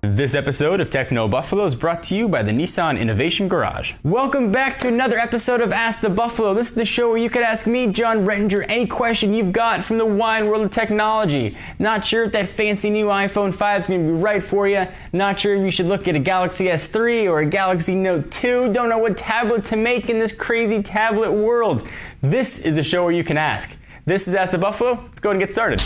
This episode of Techno Buffalo is brought to you by the Nissan Innovation Garage. Welcome back to another episode of Ask the Buffalo. This is the show where you could ask me, John Rettinger, any question you've got from the wide world of technology. Not sure if that fancy new iPhone 5 is going to be right for you. Not sure if you should look at a Galaxy S3 or a Galaxy Note 2. Don't know what tablet to make in this crazy tablet world. This is a show where you can ask. This is Ask the Buffalo. Let's go ahead and get started.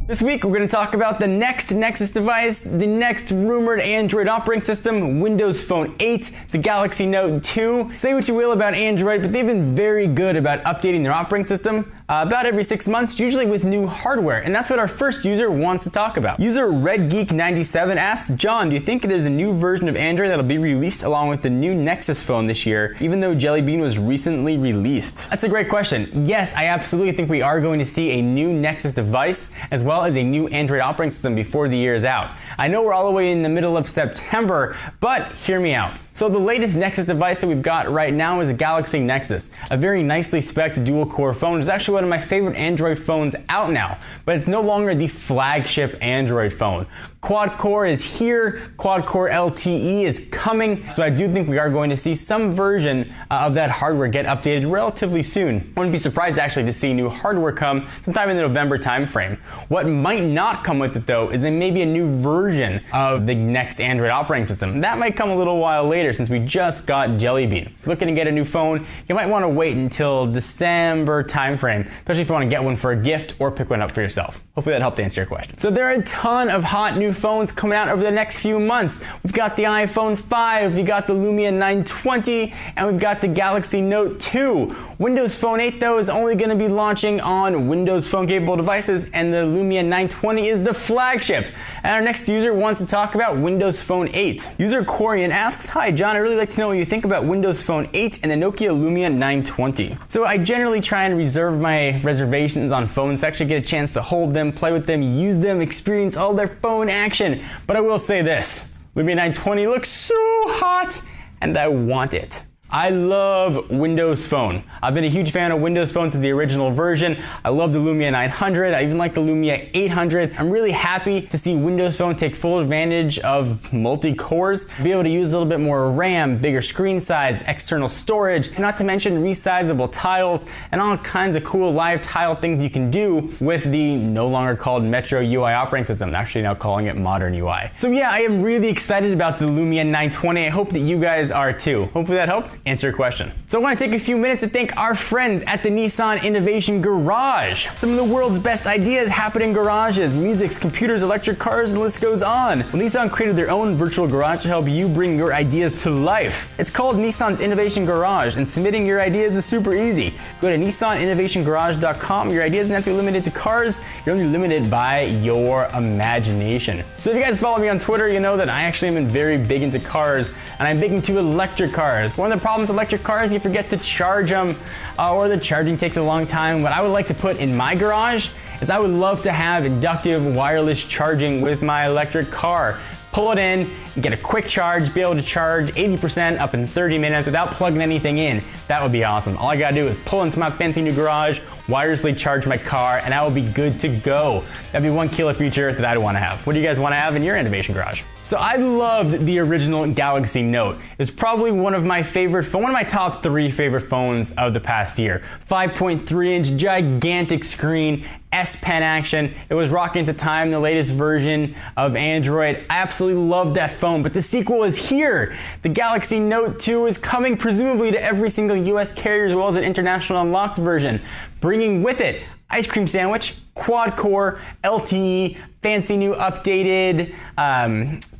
This week, we're going to talk about the next Nexus device, the next rumored Android operating system, Windows Phone 8, the Galaxy Note 2. Say what you will about Android, but they've been very good about updating their operating system about every 6 months, usually with new hardware. And that's what our first user wants to talk about. User RedGeek97 asks, John, do you think there's a new version of Android that'll be released along with the new Nexus phone this year, even though Jelly Bean was recently released? That's a great question. Yes, I absolutely think we are going to see a new Nexus device, as well as a new Android operating system before the year is out. I know we're all the way in the middle of September, but hear me out. So the latest Nexus device that we've got right now is the Galaxy Nexus, a very nicely spec'd dual-core phone. It's actually one of my favorite Android phones out now, but it's no longer the flagship Android phone. Quad-core is here, quad-core LTE is coming, so I do think we are going to see some version of that hardware get updated relatively soon. I wouldn't be surprised actually to see new hardware come sometime in the November timeframe. What might not come with it though is maybe a new version of the next Android operating system. That might come a little while later since we just got Jelly Bean. If you're looking to get a new phone, you might want to wait until December timeframe, especially if you want to get one for a gift or pick one up for yourself. Hopefully that helped answer your question. So there are a ton of hot new phones coming out over the next few months. We've got the iPhone 5, we've got the Lumia 920, and we've got the Galaxy Note 2. Windows Phone 8 though is only going to be launching on Windows Phone capable devices, and the Lumia 920 is the flagship. And our next user wants to talk about Windows Phone 8. User Corian asks, hi John, I'd really like to know what you think about Windows Phone 8 and the Nokia Lumia 920. So I generally try and reserve my reservations on phones to actually get a chance to hold them, play with them, use them, experience all their phone action. But I will say this, Lumia 920 looks so hot and I want it. I love Windows Phone. I've been a huge fan of Windows Phone since the original version. I love the Lumia 900. I even like the Lumia 800. I'm really happy to see Windows Phone take full advantage of multi-cores, be able to use a little bit more RAM, bigger screen size, external storage, not to mention resizable tiles and all kinds of cool live tile things you can do with the no longer called Metro UI operating system. They're actually now calling it Modern UI. So yeah, I am really excited about the Lumia 920. I hope that you guys are too. Hopefully that helped answer your question. So I want to take a few minutes to thank our friends at the Nissan Innovation Garage. Some of the world's best ideas happen in garages, musics, computers, electric cars, and the list goes on. Well, Nissan created their own virtual garage to help you bring your ideas to life. It's called Nissan's Innovation Garage, and submitting your ideas is super easy. Go to nissaninnovationgarage.com. Your ideas don't have to be limited to cars. You're only limited by your imagination. So if you guys follow me on Twitter, you know that I actually am very big into cars, and I'm big into electric cars. One of the problems with electric cars, you forget to charge them, or the charging takes a long time. What I would like to put in my garage is I would love to have inductive wireless charging with my electric car. Pull it in, get a quick charge, be able to charge 80% up in 30 minutes without plugging anything in. That would be awesome. All I gotta do is pull into my fancy new garage, wirelessly charge my car, and I will be good to go. That'd be one killer feature that I'd wanna have. What do you guys wanna have in your innovation garage? So I loved the original Galaxy Note. It's probably one of my top 3 favorite phones of the past year. 5.3-inch gigantic screen, S Pen action. It was rocking at the time, the latest version of Android. I absolutely loved that phone, but the sequel is here. The Galaxy Note 2 is coming presumably to every single US carrier as well as an international unlocked version, bringing with it ice cream sandwich, quad core, LTE, fancy new updated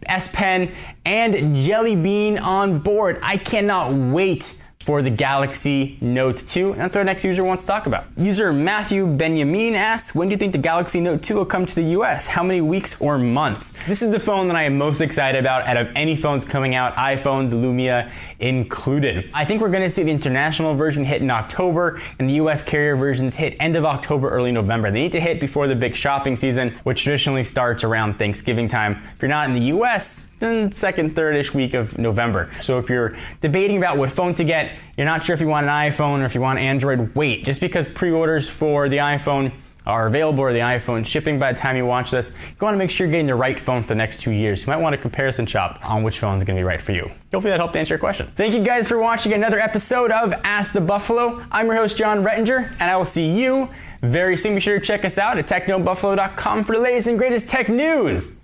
S Pen, and Jelly Bean on board. I cannot wait for the Galaxy Note 2. And that's what our next user wants to talk about. User Matthew Benjamin asks, when do you think the Galaxy Note 2 will come to the US? How many weeks or months? This is the phone that I am most excited about out of any phones coming out, iPhones, Lumia included. I think we're going to see the international version hit in October and the US carrier versions hit end of October, early November. They need to hit before the big shopping season, which traditionally starts around Thanksgiving time. If you're not in the US, then second, third-ish week of November. So if you're debating about what phone to get, you're not sure if you want an iPhone or if you want Android, wait. Just because pre-orders for the iPhone are available or the iPhone shipping by the time you watch this, you want to make sure you're getting the right phone for the next 2 years. You might want to comparison shop on which phone is going to be right for you. Hopefully that helped answer your question. Thank you guys for watching another episode of Ask the Buffalo. I'm your host, John Rettinger, and I will see you very soon. Be sure to check us out at technobuffalo.com for the latest and greatest tech news.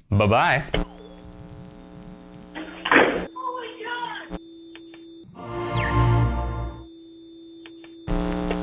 Bye-bye.